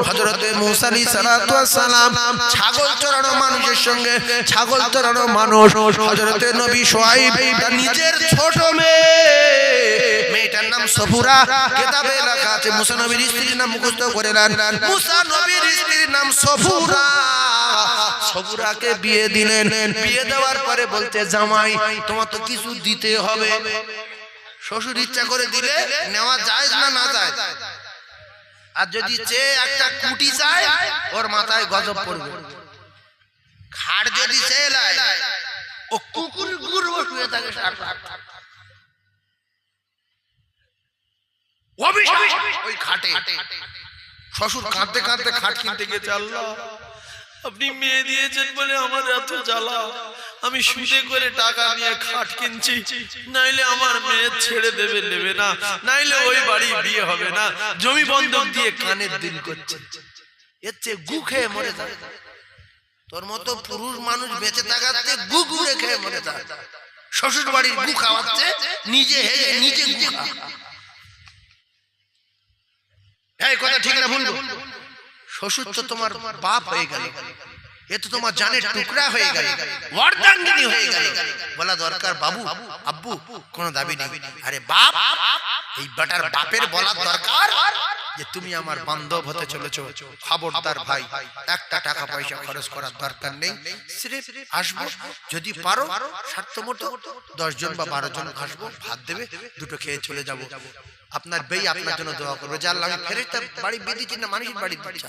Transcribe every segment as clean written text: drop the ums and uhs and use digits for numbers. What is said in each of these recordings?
হযরতে মূসা আলাইহিস সালাতু ওয়াস সালাম ছাগল চড়ানো মানুষের সঙ্গে ছাগল চড়ানো মানুষ হযরতে নবী শুআয়ব তার নিজের ছোট মেয়েটার নাম সফুরা কিতাবে লেখা আছে মূসা নবীর স্ত্রীর নাম মুখস্থ করে নেন মূসা নবীর স্ত্রীর নাম সফুরা সফুরাকে বিয়ে দিলেন বিয়ে দেওয়ার পরে বলতে জামাই তোমার তো কিছু দিতে হবে শ্বশুর ইচ্ছা করে দিলে নেওয়া যায় না না যায় আর যদি চেয়ে একটা কুটি চায় ওর মাথায় গজব পড়বে খাট যদি চেয়ে লায় ও কুকুর গুরু শুয়ে থাকে ওই খাটে শ্বশুর কাঁদতে কাঁদতে খাট কিনতে গেছে আল্লাহ আপনি মেয়ে দিয়েছেন বলে আমার এত জ্বালা আমি সুদে করে টাকা নিয়ে খাট কিনছি নাইলে আমার মেয়ে ছেড়ে দেবে নেবে না নাইলে ওই বাড়ি বিয়ে হবে না জমি বন্ধক দিয়ে কানের দিল করছে এর চেয়ে গু খেয়ে মরে যায় তোর মতো পুরুষ মানুষ বেঁচে থাকাতে গু গুড়ে খেয়ে মরে যায় শ্বশুর বাড়ির গু খাওয়াচ্ছে নিজে হেগে নিজে গু এই কথা ঠিক না ভুল শ্বশুর তো তোমার বাপ হয়ে গেল এ তো তোমার জানের টুকরা হয়ে গেল অর্ধাঙ্গিনী হয়ে গেল বলা দরকার বাবু আব্বু কোনো দাবি নেই আরে বাপ এই বেটার বাপের বলা দরকার যে তুমি আমার বান্ধব হতে চলেছো খবরদার ভাই একটা টাকা পয়সা খরচ করার দরকার নেই সির্ফ আসবো যদি পারো স্বার্থমতো 10 জন বা 12 জন আসবো ভাত দেবে দুটো খেয়ে চলে যাব আপনার বেই আপনার জন্য দোয়া করবে যে আল্লাহ আমি ফেরেশতা বাড়ি বেদিছি না মানুষের বাড়ি দিচ্ছি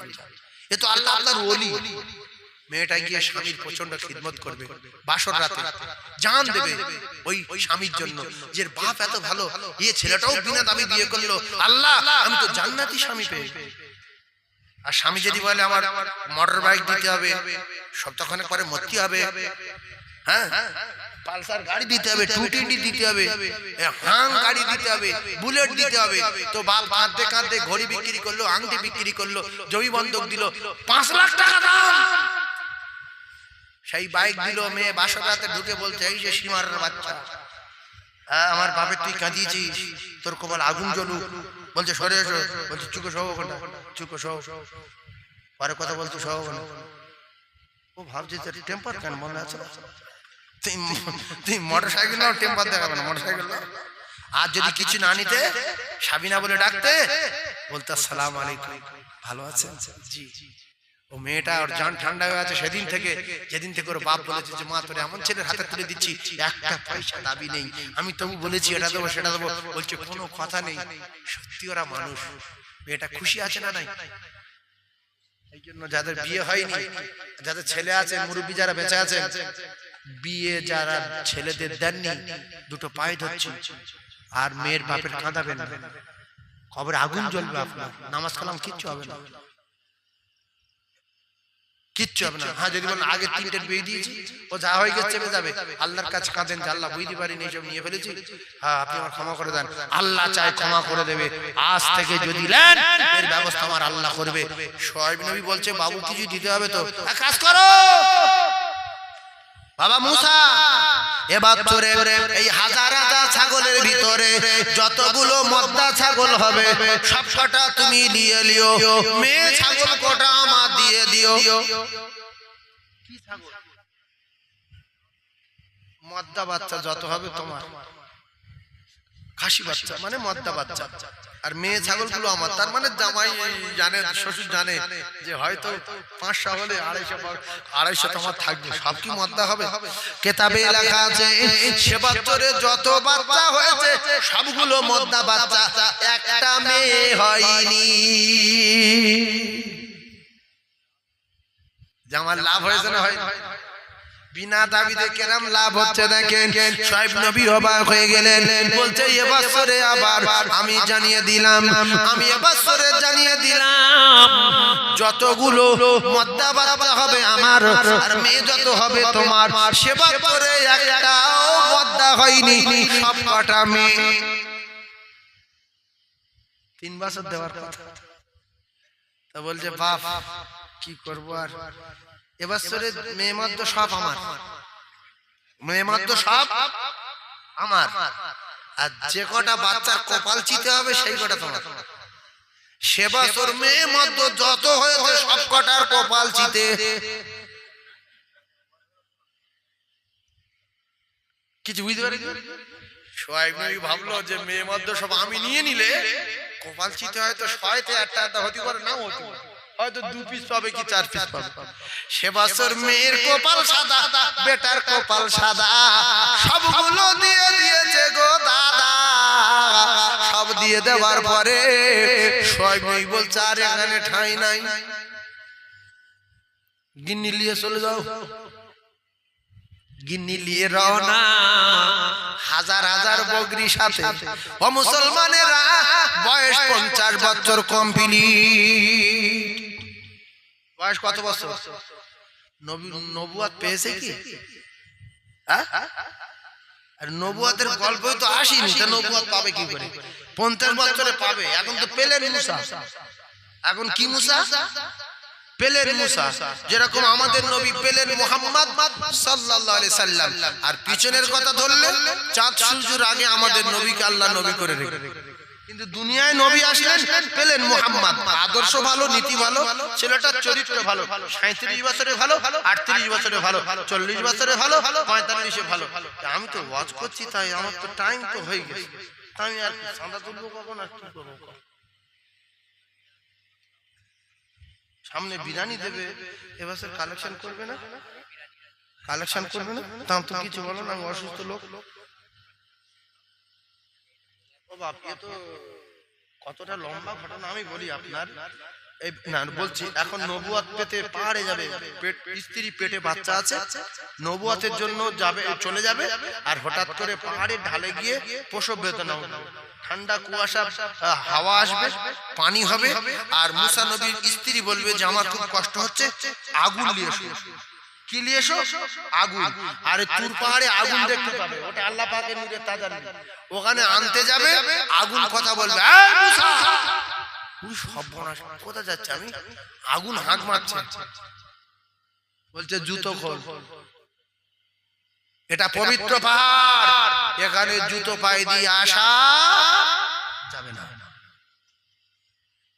এ তো আল্লাহ আল্লাহর ওলি মেয়েটা গিয়ে স্বামীর প্রচন্ড খিদমত করবে বাসর রাতে জান দেবে ওই স্বামীর জন্য যে বাপ এত ভালো এই ছেলেটাও বিনা দাবি বিয়ে করলো আল্লাহ আমি তো জান্নাতি স্বামী পেয়ে আর স্বামী যদি বলে আমার মোটর বাইক দিতে হবে সপ্তাহখানেক পরে মরতে হবে হ্যাঁ পালসার গাড়ি দিতে হবে 220 দিতে হবে হাং গাড়ি দিতে হবে বুলেট দিতে হবে তো বাপ কাঁদতে কাঁদতে ঘড়ি বিক্রি করলো আংটি বিক্রি করলো জমি বন্ধক দিল 5 লাখ টাকা দাম সেই বাইক দিল মেয়ে বাসর রাতে ঢুকে বলছে এই যে সীমারের বাচ্চা আমার বাপের তুই কাঁদিয়েছিস তোর কপাল আগুন জ্বলুক বলছে সরে এসো বলছে চুকো সহ ওখানটা চুকো সহ পরে কথা বলছে সহ ওখানে ও ভাবছে টেম্পার কেন মনে আছে তুই মোটরসাইকেল নাও টেম্পার দেখাবে না মোটরসাইকেল আর যদি কিছু না নিতে সাবিনা বলে ডাকতে বলতে আসসালামু আলাইকুম ভালো আছেন জি ও মেয়েটা ওর জান ঠান্ডা হয়ে আছে সেদিন থেকে যেদিন থেকে ওর বাপ বলেছে যে মা তোরে এমন ছেলের হাতে তুলে দিচ্ছি একটা পয়সা দাবি নেই আমি তবু বলেছি এটা দেবো সেটা দেবো বলছে কোনো কথা নেই সত্যি ওরা মানুষ মেয়েটা খুশি আছে না নাই এই জন্য যাদের বিয়ে হয়নি যাদের ছেলে আছে মুরব্বী যারা বেঁচে আছে বিয়ে যারা ছেলেদের দেননি দুটো পায়ে ধরছে আর মেয়ের বাপের কাঁদাবেন না কবরে আগুন জ্বলবে আপনার নামাজ কালাম কিচ্ছু হবে না কিচ্ছু হবে না হ্যাঁ যদি বলেন আগে 3টে বিয়ে দিয়েছি ও যা হয়ে গেছে চেপে যাবে আল্লাহর কাছে কাঁদেন যে আল্লাহ বুঝতে পারিনি এইসব নিয়ে ফেলেছি হ্যাঁ আপনি আমার ক্ষমা করে দেন আল্লাহ চায় ক্ষমা করে দেবে আজ থেকে যদি নেন এর ব্যবস্থা আমার আল্লাহ করবে শুআয়ব নবী বলছে বাবু কিছু দিতে হবে তো কাজ করো বাবা মূসা এবার তোরে এই হাজার হাজার ছাগলের ভিতরে যতগুলো মদ্দা ছাগল হবে সবকটা তুমি নিয়ে লিও মেয়ে ছাগল কটা আমার দিয়ে দিও কি ছাগল মদ্দা বাচ্চা যত হবে তোমার খাসি বাচ্চা মানে মদ্দা বাচ্চা আর মেয়ে ছাগলগুলো আমার তার মানে জামাই জানে শ্বশুর জানে যে হয়তো 500 হলে 250 তোমার থাকবে সব কি মদ্দা হবে কিতাবে লেখা আছে সেবাত্তরে যত বাচ্চা হয়েছে সবগুলো মদ্দা বাচ্চা একটা মেয়ে হয়নি জামার লাভ হয়েছে না হয় বিনা দাবিতে কেরাম লাভ হচ্ছে দেখেন শুআয়ব নবী অবাক হয়ে গেলেন বলছে এ বছরে আবার আমি জানিয়ে দিলাম যতগুলো মদ্দা বাচ্চা হবে আমার আর মেয়ে যত হবে তোমার সে বছরে একটাও মদ্দা হয়নি সবকটা মেয়ে 3 বছর দেওয়ার কথা তা বলছে বাপ কি করব আর এবছরে মেয়ে মদ্দ সব আমার মেয়ে মদ্দ সব আমার আর যে কটা বাচ্চার কপাল চিতে হবে সেই কটা তোমার সে বছর মেয়ে মধ্যে যত হয়েছে সব কটার কপাল চিতে। কিছু বুঝতে পারি? সোহাইব নবী ভাবলো যে মেয়ে মধ্যে সব আমি নিয়ে নিলে কপাল চিতে হয়তো শয়তে একটা হতে পারে, নাও হতে পারে, হয়তো 2 পিস পাবে কি 4 পিস পাবে। সে বছর মেয়ের কপাল সাদা, বেটার কপাল সাদা, সবগুলো দিয়ে দিয়েছে গো দাদা। সব দিয়ে দেওয়ার পরে সোহাইব নবী বলছে আর এখানে ঠাঁই নাই, গিন্নি নিয়ে চলে যাও। গিন্নি নিয়ে রওনা, হাজার হাজার বকরি সাথে। ও মুসলমানেরা, বয়স 50 বছর কমপ্লিট। বয়স কত বছর? নবুয়ত পেয়েছে কি? আর নবুয়তের গল্পই তো আসেনি, তো নবুয়ত পাবে কি করে? 50 বছরে পাবে। এখন তো পেলেন মুসা। এখন কি মুসা? পেলেন মুসা। যেরকম আমাদের নবী পেলেন মুহাম্মদ সাল্লাল্লাহু আলাইহি সাল্লাম। আর পিছনের কথা ধরলেন, চাঁদ সূর্যের আগে আমাদের নবীকে আল্লাহ নবী করে রেখেছেন। কিন্তু দুনিয়ায় নবী আসলেন পেলেন মুহাম্মদ। আদর্শ ভালো, নীতি ভালো, ছেলেটার চরিত্র ভালো। 37 বছরে ভালো, 38 বছরে ভালো, 40 বছরে ভালো, 45-এ ভালো। আমি তো ওয়াজ করছি, তাই আমার তো টাইম তো হয়ে গেছে। আমি আর চাঁদা তুলবো কখন, আর কি করবো? সামনে বিরিয়ানি দেবে, এবছর কালেকশন করবে না? কালেকশন করবে না? দাম তো কিছু বলো না, আমি অসুস্থ লোক। ও বাপ, এ তো কতটা লম্বা ঘটনা আমি বলি আপনার। এই না বলছি, এখন নবুয়ত পেতে পাহাড়ে যাবে, স্ত্রী পেটে বাচ্চা আছে, নবুয়তের জন্য যাবে, চলে যাবে। আর হঠাৎ করে পাহাড়ে ঢালে গিয়ে প্রসব বেদনা, ঠান্ডা কুয়াশা, হাওয়া আসবে, পানি হবে। আর মুসা নবীর স্ত্রী বলবে যে আমার খুব কষ্ট হচ্ছে, আগুন নিয়ে এসো। কি নিয়ে এসো? আগুন। আর তুর পাহাড়ে আগুন দেখতে পাবে, ওটা আল্লাহ পাকের নূরে তাজাল্লি। ওখানে আনতে যাবে, আগুন কথা বলবে, এই মুসা! সর্বনাশ, কোথায় যাচ্ছে আমি? আগুন হাঁক মারছে, বলছে জুতো খোল। এটা পবিত্র পাহাড়, এখানে জুতো পায়ে দিয়ে আসা যাবে না।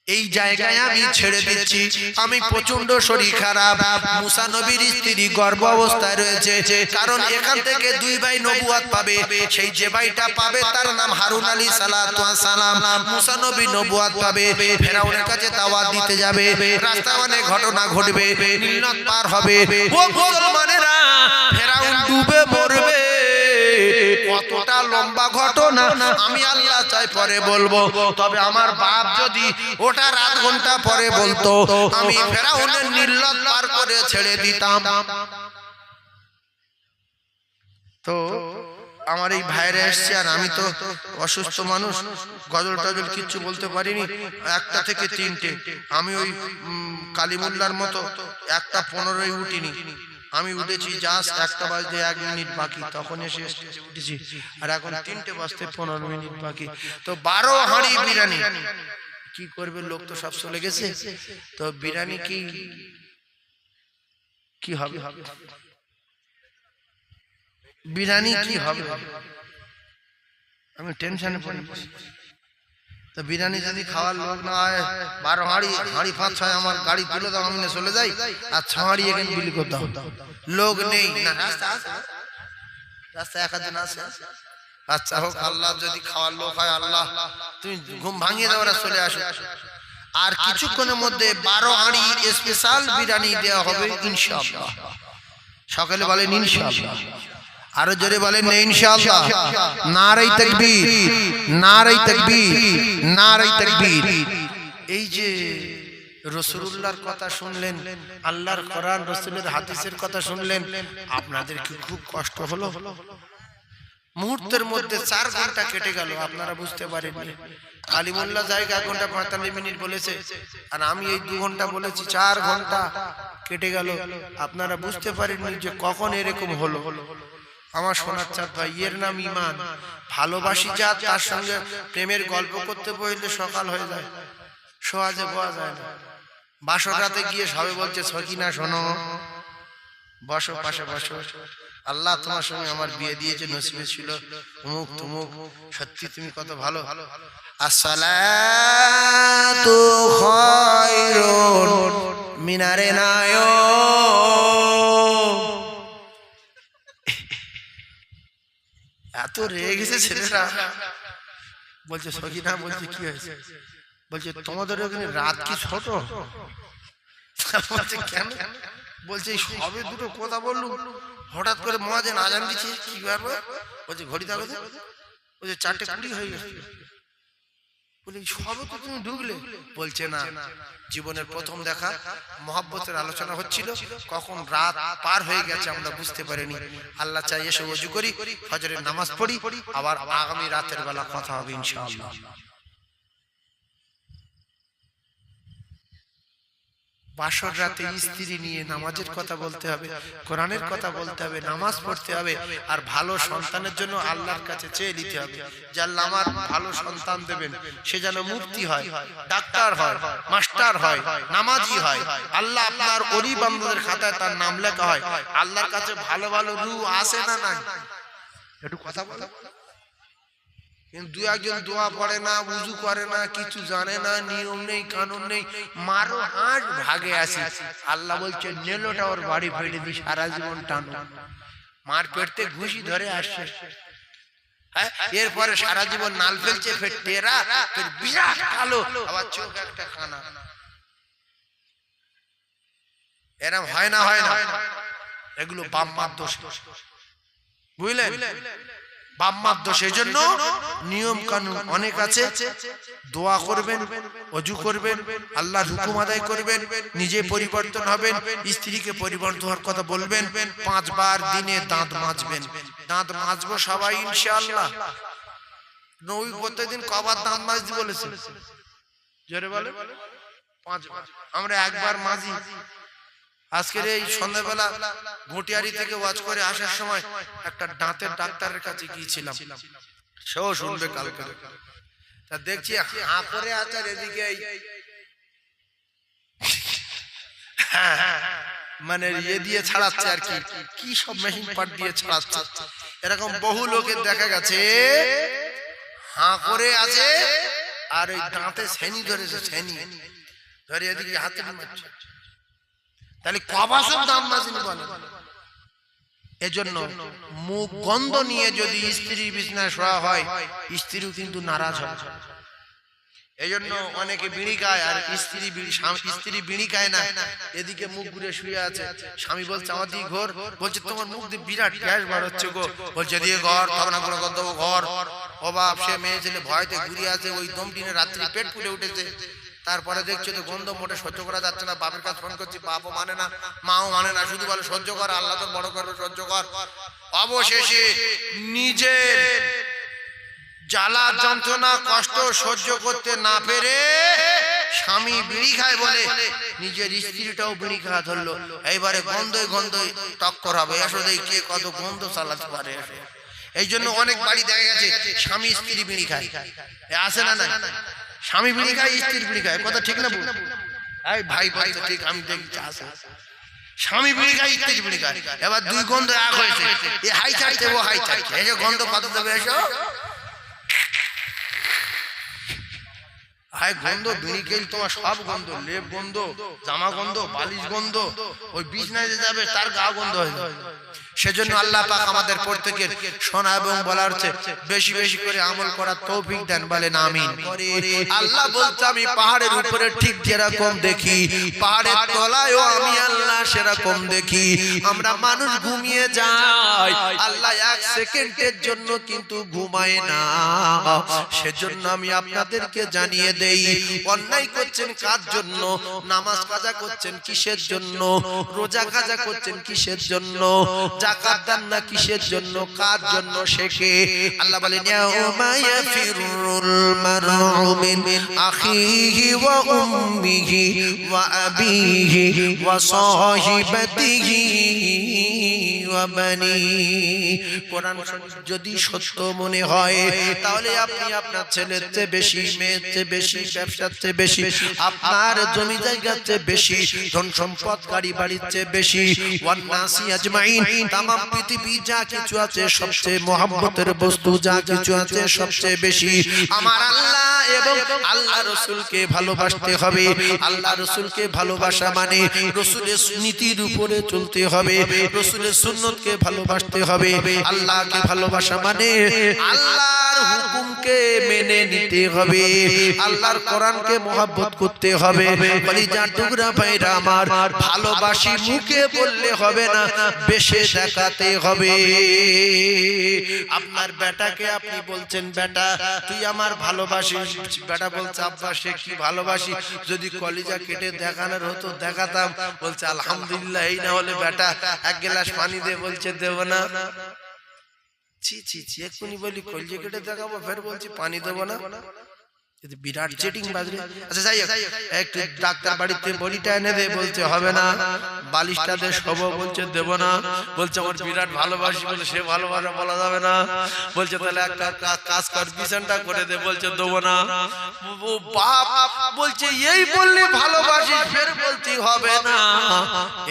এই জায়গায় আমি ছেড়ে দিচ্ছি, আমি প্রচন্ড শরীর খারাপ। মুসা নবীর স্ত্রী গর্ভ অবস্থায় রয়েছে, কারণ এখান থেকে 2 ভাই নবুয়ত পাবে। সেই যে ভাইটা পাবে তার নাম হারুন আলাইহিস সালাতু ওয়াস সালাম। মুসা নবী নবুয়ত পাবে, ফেরাউনের কাছে দাওয়াত দিতে যাবে। রাস্তায় অনেক ঘটনা ঘটবে, নীল নদ পার হবে। ও মুসলমানেরা, ফেরাউন ডুবে মরবে। কতটা লম্বা ঘটনা আমি আল্লাহ চাই পরে বলবো, তবে আমার বাপ যদি ওটা রাত ঘন্টা পরে বলতো, আমি ফেরাউনের নীল নদ পার করে ছেড়ে দিতাম। তো আমার এই ভাইরা এসছে, আর আমি তো অসুস্থ মানুষ, গজল টজল কিচ্ছু বলতে পারিনি। 1টা থেকে 3টে আমি ওই কালিমুল্লার মতো 1টা 15-এ উঠিনি। আমি উঠেছি জাস্ট 1টা বাজতে 1 মিনিট বাকি, তখন এসে উঠেছি। আর এখন 3টে বাজতে 15 মিনিট বাকি। তো 12 হাঁড়ি বিরিয়ানি। কি করবে, লোক তো সব চলে গেছে। তো বিরিয়ানি কি হবে? বিরিয়ানি কি হবে? আমি টেনশনে পড়ে গেছি। তো বিরিয়ানি যদি খাওয়ার লোক না হয়, 12 হাঁড়ি 5-6 আমার গাড়ি তুলে দাও, আমি চলে যাই। আর 6 হাঁড়ি এখানে বিলি করতে হবে, লোক নেই না। রাস্তা 1 আছে। আচ্ছা হোক, আল্লাহ যদি খাওয়ার লোক হয়, আল্লাহ তুমি ঘুম ভাঙিয়ে দাও, ওরা চলে আসো। আর কিছুক্ষণের মধ্যে 12 হাঁড়ি স্পেশাল বিরিয়ানি দেওয়া হবে ইনশাআল্লাহ। সকালে বলেন ইনশাআল্লাহ, আরো জোরে বলেন ইনশাআল্লাহ। নারে তাকবীর, নারে তাকবীর, নারে তাকবীর। এই যে রাসূলুল্লাহর কথা শুনলেন, আল্লাহর কোরআন রাসূলের হাদিসের কথা শুনলেন, আপনাদের কি খুব কষ্ট হলো? মুহূর্তের মধ্যে 4 ঘন্টা কেটে গেল, আপনারা বুঝতে পারেননি। কালিমুল্লাহ জায়গা 1 ঘন্টা 45 মিনিট বলেছে, আর আমি এই 2 ঘন্টা বলেছি, 4 ঘন্টা কেটে গেল। আপনারা বুঝতে পারেননি যে কখন এরকম হলো। আমার সোনার চাঁদ ভাই, এর নাম ঈমান। ভালোবাসি যা, তার সঙ্গে প্রেমের গল্প করতে বসলে সকাল হয়ে যায়, সোয়াজে বয়া যায় না। বাসর রাতে গিয়ে সবে বলছে, সকিনা শোনো, বসো, পাশে বসো, আল্লাহ তোমার সঙ্গে আমার বিয়ে দিয়েছে, নসিবে ছিল অমুক তমুক, সত্যি তুমি কত ভালো। আসসালাতু খায়রুন মিনারে নায়ো। এত রেগে গেছে ছেলেরা, বলছে সখিনা, বলছে কি হয়েছে? বলছে তোমাদের ওখানে রাত কি ছোট? বলছে কেন? বলছে সবে দুটো কথা বললু, হঠাৎ করে মুয়াজ্জিন আজান দিচ্ছে, কি ব্যাপার? বলছে ঘড়ি দেখো তো, বলছে 4:20 হয়ে গেছে। বলে সবে তো তুমি ঢুকলে? বলছে না, জীবনের প্রথম দেখা, মহব্বতের আলোচনা হচ্ছিল, কখন রাত পার হয়ে গেছে আমরা বুঝতে পারিনি। আল্লাহ চাই এসে ওযু করি, ফজরের নামাজ পড়ি, আবার আগামী রাতের বেলা কথা হবে ইনশাআল্লাহ। বাসর রাতে স্ত্রী নিয়ে নামাজের কথা বলতে হবে, কোরআনের কথা বলতে হবে, নামাজ পড়তে হবে, আর ভালো সন্তানের জন্য আল্লাহর কাছে চেয়ে নিতে হবে যে আল্লাহ আমার ভালো সন্তান দেবেন, সে যেন মুফতি হয়, ডাক্তার হয়, মাস্টার হয়, নামাজি হয়, আল্লাহ আপনার ওলি বান্দাদের খাতায় তার নাম লেখা হয়। আল্লাহর কাছে ভালো ভালো রূহ আসে না নাই? একটু কথা বলো। কিন্তু দু একজন দোয়া পড়ে না, উযু করে না, কিছু জানে না, নিয়ম নেই, কানুন নেই, মারো হাঁট ভাগে আসি। আল্লাহ বলছে নেলোটা ওর বাড়ি ফেলে দি, সারা জীবন টানো। মার পেটতে ঘুষি ধরে আসছে, হ্যাঁ, এরপরে সারা জীবন নাল ফেলছে, ফের টেরা, ফের বিরাট কালো, আবার চোখ একটা কানা। এরম হয় না? হয় না? এগুলো বাপ মার দোষ, বুঝলেন? বাপ মার দোষ। এই জন্য নিয়ম কানুন অনেক আছে। দোয়া করবেন, ওযু করবেন, আল্লাহর হুকুম আদায় করবেন, নিজে পরিবর্তন হবেন, স্ত্রীকে পরিবর্তন হওয়ার কথা বলবেন। 5 বার দিনে দাঁত মাজবেন। দাঁত মাজবো সবাই ইনশাআল্লাহ। নবী প্রত্যেকদিন কবার দাঁত মাজতে বলেছে? জোরে বলে 5 বার। আমরা একবার মাজি। আজকের এই সন্ধ্যাবেলা ঘটিয়ারি থেকে ওয়াজ করে আসার সময় একটা দাঁতের ডাক্তারের কাছে গিয়েছিলাম, সেও শুনবে কালকে। তা দেখছি হাঁ করে আছে, আর এদিকে মানে ইয়ে দিয়ে ছাড়াচ্ছে আর কি, কি সব মেশিন পার্ট দিয়ে ছাড়াচ্ছে। এরকম বহু লোকের দেখা গেছে হাঁ করে আছে, আর ওই দাঁতে ছেনি ধরেছে, ছেনি ধরে এদিকে হাতে মারছে। তাহলে কবাসব দাম মাজিনি বলে। এজন্য মুখ গন্ধ নিয়ে যদি স্ত্রী বিছানায় শোয়া হয়, স্ত্রীও কিন্তু নারাজ হয়। এজন্য অনেকে বিড়ি খায়, আর স্ত্রী বিড়ি খায় না, এদিকে মুখ ঘুরে শুয়ে আছে। স্বামী বলছে আমার দিকে ঘর, বলছে তোমার মুখ দিয়ে বিরাট গ্যাস বার হচ্ছে গো। বলছে দিয়ে ঘর, তখন না করে দেবো ঘর। ও বাপ, সে মেয়ে ছেলে ভয়তে ঘুরিয়ে আছে, ওই দম দিনে রাত্রি পেট ফুলে উঠেছে। তারপরে দেখছো তো গন্ধ মোটে সহ্য করা যাচ্ছে না, বাপের কাছে ফোন করছি, বাপও মানে না, মাও মানে না, শুধু বলে সহ্য কর, আল্লাহ তো বড় করবে, সহ্য কর। অবশেষে নিজের জ্বালা যন্ত্রণা কষ্ট সহ্য করতে না পেরে স্বামী বিড়ি খায় বলে নিজের স্ত্রীটাও বিড়ি খাওয়া ধরলো। এইবারে গন্ধই গন্ধই টক্কর হবে, এসো দেখি কে কত গন্ধ চালাতে পারে। এই জন্য অনেক বাড়ি দেখা গেছে স্বামী স্ত্রী বিড়ি খায়, আসে না? না, স্বামী বিড়ি খায়, স্ত্রী বিড়ি খায়, কথা ঠিক না? এই ভাই ভাই ঠিক, আমি দেখছি আছে স্বামী বিড়ি খায়, স্ত্রী বিড়ি খায়, এবার দুই গন্ধ এক হয়েছে, এ হাই ছাড়ছে, ও হাই ছাড়ছে। এই যে গন্ধ কত দেবে, এসো হাই গন্ধ। বিড়ি খেলে তোমার সব গন্ধ, লেপ গন্ধ, জামা গন্ধ, বালিশ গন্ধ, ওই বিছনায় যে যাবে তার গা গন্ধ হয়ে যাবে। সেজন্য আল্লাহ পাক আমাদের প্রত্যেকের শোনা এবং বলার চেয়ে বেশি বেশি করে আমল করার তৌফিক দেন, বলেন আমিন। আল্লাহ বলছে আমি পাহাড়ের উপরে ঠিক যেরকম দেখি, পাহাড়ের তলায়ও আমি আল্লাহ সেরকম দেখি। আমরা মানুষ ঘুমিয়ে যাই, আল্লাহ 1 সেকেন্ডের জন্য কিন্তু ঘুমায় না। সেজন্য আমি আপনাদেরকে জানিয়ে দেই, অন্যায় করছেন কার জন্য, নামাজ কাজা করছেন কিসের জন্য, রোজা কাজা করছেন কিসের জন্য, যাকাত দেন না কিসের জন্য, কার জন্য, শেখে। আল্লাহ বলেন ইয়াউমা ইয়াফিরুল মারউ মিন আখিহি ওয়া উম্মিহি ওয়া আবিহি ওয়া সাহিবাতিহি ওয়া বানি। কোরআন যদি সত্য মনে হয়, তাহলে আপনি আপনার ছেলের চেয়ে বেশি, মেয়ের চেয়ে বেশি, ব্যবসার চেয়ে বেশি, আপনার জমি জায়গার চেয়ে বেশি, ধন সম্পদ গাড়ি বাড়ির চেয়ে বেশি, ওয়ান নাসি আজমাইন, তামাম পৃথিবী যা কিছু আছে সবচেয়ে মহব্বতের বস্তু যা কিছু আছে সবচেয়ে বেশি আমার আল্লাহ এবং আল্লাহ রাসূলকে ভালোবাসতে হবে। আল্লাহ রাসূলকে ভালোবাসা মানে রাসূলের নীতির উপরে চলতে হবে, রাসূলের সুন্নতকে ভালোবাসতে হবে। আল্লাহকে ভালোবাসা মানে আল্লাহর হুকুমকে মেনে নিতে হবে, আল্লাহর কোরআনকে মহব্বত করতে হবে। কলিজার টুকরা ভাইরা আমার, ভালোবাসি মুখে বললে হবে না, বেশে দেখাতে হবে। আপনার বেটাকে আপনি বলছেন, বেটা তুই আমার ভালোবাসিস, বেটা বলছে আব্বা সে কি ভালোবাসি, যদি কলিজা কেটে দেখানোর হতো দেখাতাম। বলছে আলহামদুলিল্লাহ। এই না হলে বেটা এক গ্লাস পানি দে, বলছে দেব না। ছি ছি ছি, এক্ষুনি বলি কলিজা কেটে দেখাবো, ফের বলছি পানি দেবো না। বিরাট চেটিং বাজরে। আচ্ছা যাই হোক, একটু ডাক্তার বাড়িতে বড়িটা এনে দে, বলছে হবে না। বালিশটা দে শোব, বলছে দেব না। বলছে আমার বিরাট ভালোবাসি, বলে সে ভালোবাসা বলা যাবে না। বলছে তাহলে একটা কাজ কর, বিছানটা করে দে, বলছে দেবো না। ও বাপ বলছে এই বললি ভালোবাসি, ফের বলছি হবে না।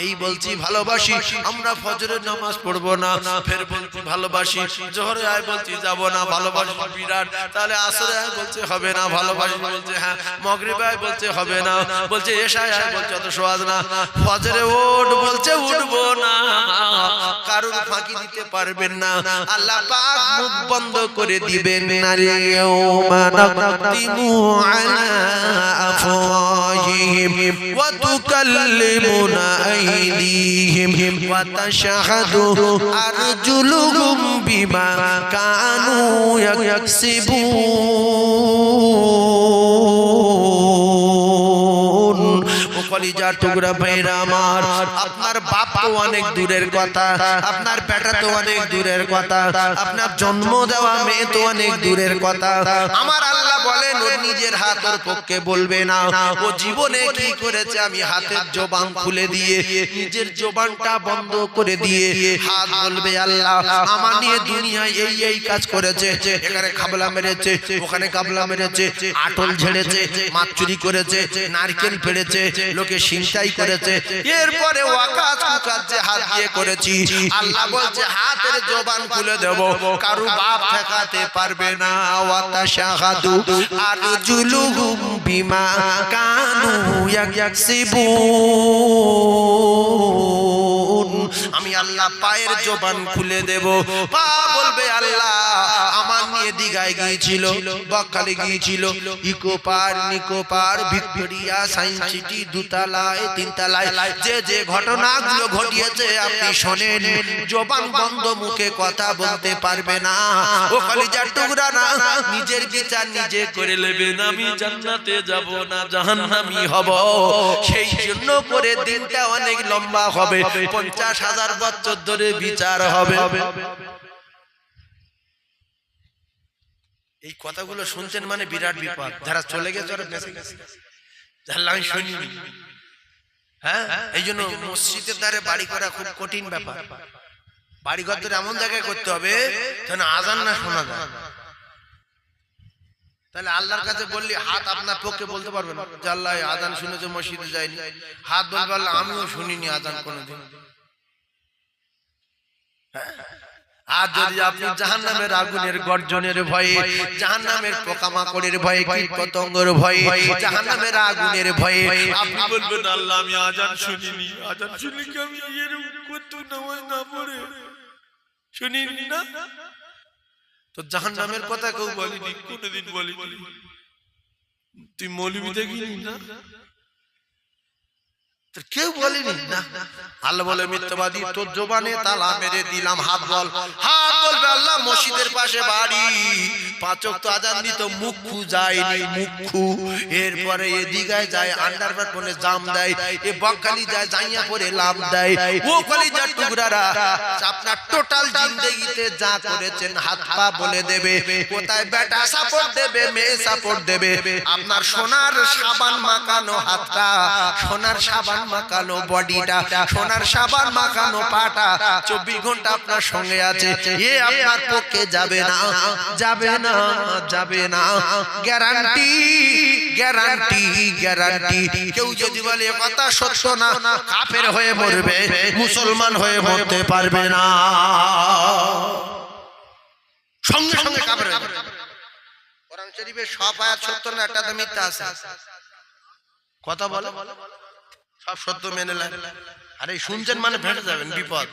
এই বলছি ভালোবাসি, আমরা ফজরের নামাজ পড়বো না, ফের বলছি ভালোবাসি। জোহরে আয় বলছি যাব না, ভালোবাসি বিরাট। তাহলে আসরে আয় বলছে হবে না, ভালোবাসি, বলছে হ্যাঁ। মাগরিবে আয় বলছে হবে না, বলছে এশায় আয় বলছে অত সহজ না। ফজরে ওঠ বলছে উঠবো না। কারুর ফাঁকি দিতে পারবেন না, আল্লাহ পাক মুখ বন্ধ করে দিবেন না। ইয়াউমা নাকতিমু আলা আফওয়াহিহিম ওয়া তুকাল্লিমুনা আইদিহিম ওয়া তাশহাদু আরজুলুহুম বিমা কানু ইয়াকসিবুন। কলিজার টুকরা ভাইরা আমার, আপনার বাপ তো অনেক দূরের কথা, আপনার বেটা তো অনেক দূরের কথা, আপনার জন্ম দেওয়া মেয়ে তো অনেক দূরের কথা। আমার আল্লাহ বলেন ও নিজের হাত ওর পক্ষে বলবে না। ও জীবনে কি করেছে, আমি হাতের জবান খুলে দিয়ে নিজের জবানটা বন্ধ করে দিয়ে হাত বলবে আল্লাহ আমার নিয়ে দুনিয়ায় এই এই কাজ করেছে, এখানে খাবলা মেরেছে, ওখানে কাবলা মেরেছে, আটল ঝেড়েছে, মাছ চুরি করেছে, নারকেল পেড়েছে, লোকে সিংটাই করেছে, এরপরে ওয়াকাজ কুকাজ যে হাত দিয়ে করেছি, আল্লাহ বলছে হাতের জবান খুলে দেব, কারু বাপ ঠেকাতে পারবে না। ওয়া তাশহাদু আরজুলুহুম বিমা কানু ইয়াকসিবুন। আমি আল্লাহ পায়ের জবান খুলে দেব। পা বলবে আল্লাহ আমার নিয়ে দীঘায় গিয়েছিল, বকখালি গিয়েছিল, ইকো পার, নিকো পার, ভিক্টোরিয়া, সায়েন্স সিটি, দুতলায়, তিনতলায় যে যে ঘটনাগুলো ঘটিয়েছে আপনি শোনেন। জবান বন্ধ, মুখে কথা বলতে পারবে না। ও কলিজার টুকরা না, নিজের বিচার নিজে করে নেবেন। আমি জান্নাতে যাব না জাহান্নামী হব, সেই জন্য করে দিনটা অনেক লম্বা হবে, 50,000 বছর ধরে বিচার হবে। এই কথাগুলো শুনছেন মানে বিরাট বিপদ। যারা চলে গেছে ওরা বেঁচে গেছে, আমি শুনিনি। হ্যাঁ, এই জন্য মসজিদের ধারে বাড়ি করা খুব কঠিন ব্যাপার। বাড়ি ঘর ধরে এমন জায়গায় করতে হবে যেন আজান না শোনা যায়। তাহলে আল্লাহর কাছে বললি হাত আপনার পক্ষে বলতে পারবেন যে আল্লাহ আজান শুনেছে, মসজিদে যায়নি। হাত বলবে আল্লাহ আমিও শুনিনি আজান কোনোদিন। আর যদি আপনি জাহান্নামের আগুনের গর্জনের ভয়ে, জাহান্নামের পোকামাকড়ের ভয়ে, কীটপতঙ্গের ভয়ে, জাহান্নামের আগুনের ভয়ে আপনি বলবেন আল্লাহ আমি আজান শুনিনি, আজান শুনলে কি আমি এরকম করতে নামাজ না পড়ে শুনিনি না? তো জাহান্নামের কথা কেউ বলিনি, কোনোদিন বলিনি। তুই মৌলবি দেখিনি না, কেউ বলেনি না। আল্লাহ বলে মিথ্যাবাদী, তোর জবানে তালা মেরে দিলাম। হাত বল, হাত বলবে আল্লাহ মসজিদের পাশে বাড়ি, 5 ওয়াক্ত আযান দিত, মুখু যায়নি, মুখু। এরপরে এ দিঘায় যায় আন্ডারওয়্যার পরে জাম দেয়, এ বকখালি যায় জাইয়া পরে লাভ দেয়। ও কলিজার টুকরারা, আপনার টোটাল জিন্দেগিতে যা করেছেন হাত পা বলে দেবে। কোথায় বেটা সাপোর্ট দেবে, মেয়ে সাপোর্ট দেবে। আপনার সোনার সাবান মাখানো হাতটা, সোনার সাবান মাখানো বডিটা, সোনার সাবান মাখানো পাটা 24 ঘন্টা আপনার সঙ্গে আছে। এ আপনার পক্ষে যাবে না, যাবে না, যাবে না। Guarantee, guarantee, guarantee. কেউ যদি বলে কথা সত্য না, কাফের হয়ে মরবে, মুসলমান হয়ে মরতে পারবে না। সঙ্গে সঙ্গে কাফের হয়ে যাবে। কোরআন শরীফের সব আয়াত সত্য না, একটা মিথ্যা আছে? কথা বলো, সব সত্য মেনে নেন। আরে শুনছেন মানে ভেঙে যাবেন, বিপদ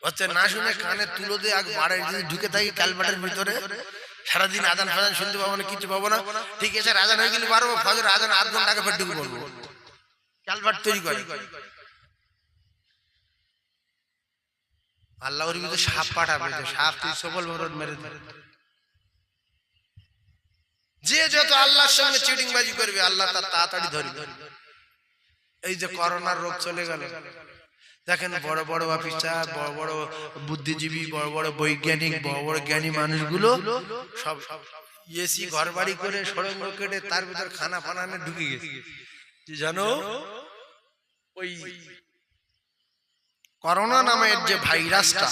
হচ্ছে। না শুনে কানে তুলো দিয়ে আগ বাড়াই যদি ঢুকে থাকি ক্যালবাটের ভিতরে, সারাদিন আজান ফাজান শুনতে পাবো না, কিছু পাবো না। ঠিক আছে, আজান হয়ে গেলে পারবো, ফজর আজান 8 ঘন্টা আগে ফের ঢুকে পড়বো, ক্যালবাট তৈরি করে। আল্লাহ ওর ভিতরে সাপ পাঠাবে, সাপ তুই সবল ভরত মেরে দেবে। যে যত আল্লাহর সঙ্গে চিটিংবাজি করবে আল্লাহ তার তাড়াতাড়ি ধরবে। এই যে করোনার রোগ চলে গেল, দেখেন বড় বড় অফিসার, বড় বড় বুদ্ধিজীবী, বড় বড় বৈজ্ঞানিক, বড় বড় জ্ঞানী মানুষগুলো সব এসি ঘর বাড়ি করে সরঙ্গ কেটে তার ভিতর খানা ফানানে ঢুকে গেছে। জানো ওই করোনা নামের যে ভাইরাসটা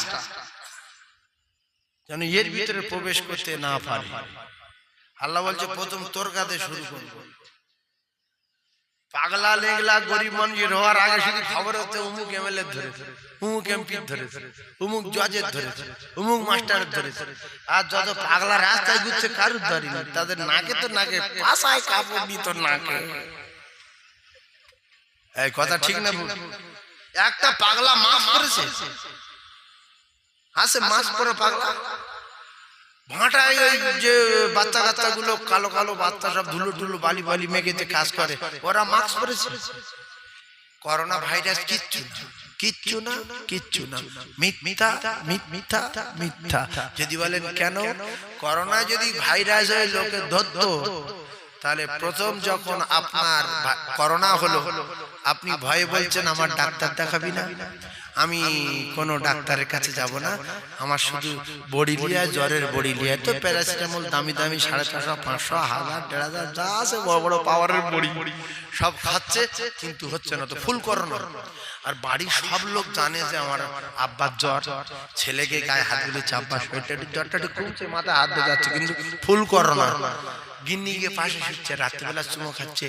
যেন এর ভিতরে প্রবেশ করতে না পারে। আল্লাহ বলছে প্রথম তোর কাছে শুরু করবো। পাগলা লেগলা গরিব মানুষের হওয়ার আগে শুধু খবর হচ্ছে অমুক এমএলএ ধরেছে, অমুক এমপি ধরেছে, অমুক জজের ধরেছে, অমুক মাস্টারের ধরেছে। আর যত পাগলা রাস্তায় ঘুরছে কারুর ধরেনি, তাদের নাকে তো নাকে পাশায় কাপড় দিত নাকে। এই কথা ঠিক না ভুল? একটা পাগলা মাস্ক পরেছে, আছে মাস্ক পরে পাগলা ভাটায়, ওই যে বাচ্চা কাচ্চা গুলো কালো কালো বাচ্চা সব ধুলো টুলো বালি বালি মেঘেতে কাজ করে, ওরা মাস্ক পরেছে। করোনা ভাইরাস কিচ্ছু না, কিচ্ছু না, কিচ্ছু না, মিথ্যা মিথ্যা মিথ্যা। যদি বলেন কেন? করোনা যদি ভাইরাস হয়ে লোকে ধরতো, তাহলে প্রথম যখন আপনার করোনা হলো আপনি ভয়ে বলছেন আমার ডাক্তার দেখাবি না, আমি কোনো ডাক্তারের কাছে যাব না, আমার শুধু বড়ি লিয়া, জ্বরের বড়ি লিয়া, তো প্যারাসিটামল দামি দামি 550, 500, 1000, 1500 যা আছে বড় বড় পাওয়ারের বড়ি সব খাচ্ছে, কিন্তু হচ্ছে না। তো ফুল করোনা। আর বাড়ির সব লোক জানে যে আমার আব্বার জ্বর, ছেলেকে গায়ে হাত দিলে চাপা, জ্বরটা একটু কমছে, মাথায় হাত দিয়ে যাচ্ছে, কিন্তু ফুল করোনা। গিন্নি গিয়ে পাশে শুচ্ছে, রাত্রিবেলা চুমো খাচ্ছে,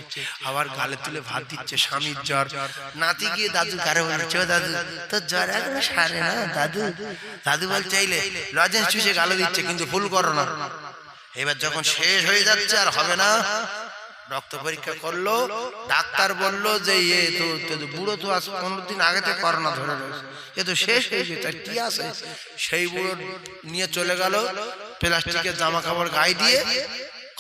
আবার গালে তুলে ভাত দিচ্ছে, স্বামীর জ্বর। নাতি গিয়ে দাদু কারে বলছে, ও দাদু তোর জ্বর এখনো সারে না দাদু। দাদু বল চাইলে লজেন্স চুষে গালে দিচ্ছে, কিন্তু ফুল করোনা। এবার যখন শেষ হয়ে যাচ্ছে আর হবে না, রক্ত পরীক্ষা করলো, ডাক্তার বললো যে এ তো বুড়ো, তো আজ 15 দিন আগে থেকে করোনা ধরে রয়েছে, এ তো শেষ হয়ে গেছে, আর কি আছে? সেই বুড়ো নিয়ে চলে গেল, প্লাস্টিকের জামা কাপড় গায়ে দিয়ে।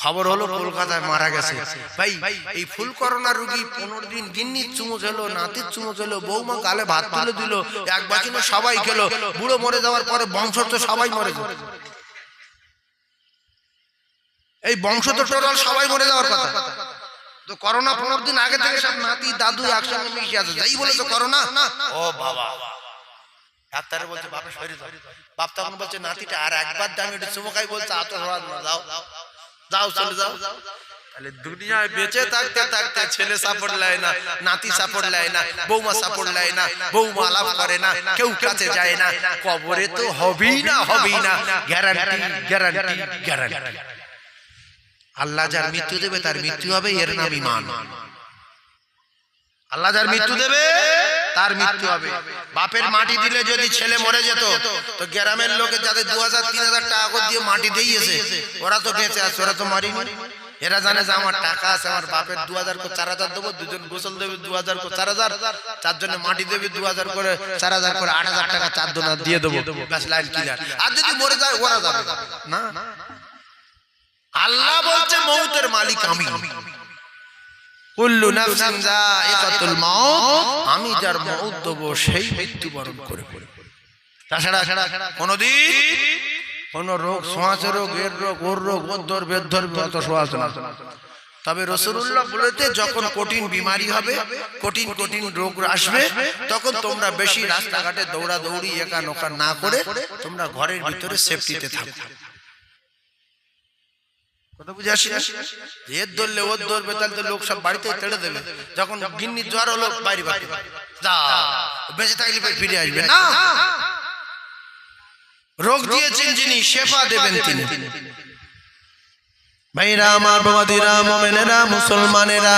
খবর হলো কলকাতায় মারা গেছে। ভাই এই ফুল করোনা রোগী 15 দিন গিন্নির চুমো খেলো, নাতির চুমো খেলো, বৌমা গালে ভাত তুলে দিল, এক বাচিনে সবাই খেলো। বুড়ো মরে যাওয়ার পরে বংশ তো সবাই মরে গেল, এই বংশ তো টোটাল সবাই মরে যাওয়ার কথা। তো করোনা 15 দিন আগে থেকে সব নাতি দাদু একসঙ্গে মিশে আছে, যাই বলেছে করোনা। ও বাবা, ডাক্তার বলছে বাপের শরীর, বাপ তখন বলছে নাতিটা আর একবার দামি একটু চুমো খাই, বলছে আতো যাও যাও চলে যাও। তাহলে দুনিয়ায় বেঁচে থাকতে থাকতে ছেলে সাপোর্ট নেয় না, নাতি সাপোর্ট নেয় না, বৌমা সাপোর্ট নেয় না, বৌমা লাভ করে না, কেউ কাছে যায় না, কবরে তো হবেই না, হবেই না, গ্যারান্টি গ্যারান্টি গ্যারান্টি। আল্লাহ যার মৃত্যু দেবে তার মৃত্যু হবে, এর নাম ঈমান। আল্লাহ যার মৃত্যু দেবে তার মৃত্যু হবে। বাপের মাটি দিলে যদি ছেলে মরে যেত, তো গ্রামের লোকে যাদের 2000-3000 টাকা করে দিয়ে মাটি দিয়েছে, ওরা তো বেঁচে আছে, ওরা তো মরেনি। এরা জানে যে আমার টাকা আছে, আমার বাপের 2000 করে 4000 দেবো, দুজন গোসল দেবে 2000 করে 4000, চারজনে মাটি দেবে 2000 করে 4000 করে 8000 টাকা চারজন দিয়ে দেবো, ব্যাস লাইন ক্লিয়ার। আর যদি মরে যায় ওরা যাবে না। আল্লাহ বলছে মউতের মালিক আমি, কুল্লু নাফসিন যায়িকাতুল মাউত, আমি যার মউত দেব সেই মৃত্যুবরণ করে। তাছাড়া কোনদিন কোন রোগ, ছোঁয়াচে রোগ, এর রোগ, ওর রোগ, ওর বেদ্ধর অত ছোঁয়াচ না। তবে রাসূলুল্লাহ বলেতে যখন কঠিন বিমারি হবে, কঠিন কঠিন রোগ আসবে, তখন তোমরা বেশি রাস্তাঘাটে দৌড়াদৌড়ি একা নোকা না করে তোমরা ঘরের ভিতরে সেফটিতে থাকো। কথা বুঝে আসি না? এর ধরলে ওর ধরবে, তাহলে তো লোক সব বাড়িতে তেড়ে দেবে। যখন গিন্নির জ্বর হলো বাইরে বাইরে যা, বেঁচে থাকলে ফিরে আসবে না। রোগ দিয়েছেন যিনি, শেফা দেবেন তিনি। ভাইরা আমার, বাবাদিরা, মুমিনেরা, মুসলমানেরা,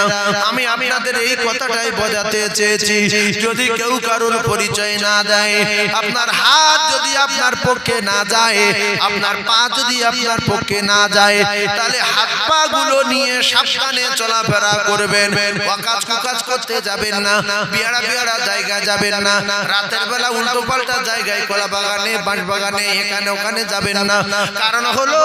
আমি আপনাদের এই কথাটাই বোঝাতে চেয়েছি, যদি কেউ কারোর পরিচয় না দেয়, আপনার হাত যদি আপনার পক্ষে না যায়, আপনার পা যদি আপনার পক্ষে না যায়, তাহলে হাত পা গুলো নিয়ে সাবধানে চলাফেরা করবেন। ওয়াকাজ কুকাজ করতে যাবেন না, বিয়ারা বিয়ারা জায়গা যাবেন না, রাতের বেলা উল্টো পাল্টা জায়গায়, কলা বাগানে, বাঁশ বাগানে, এখানে ওখানে যাবেন না। কারণ হলো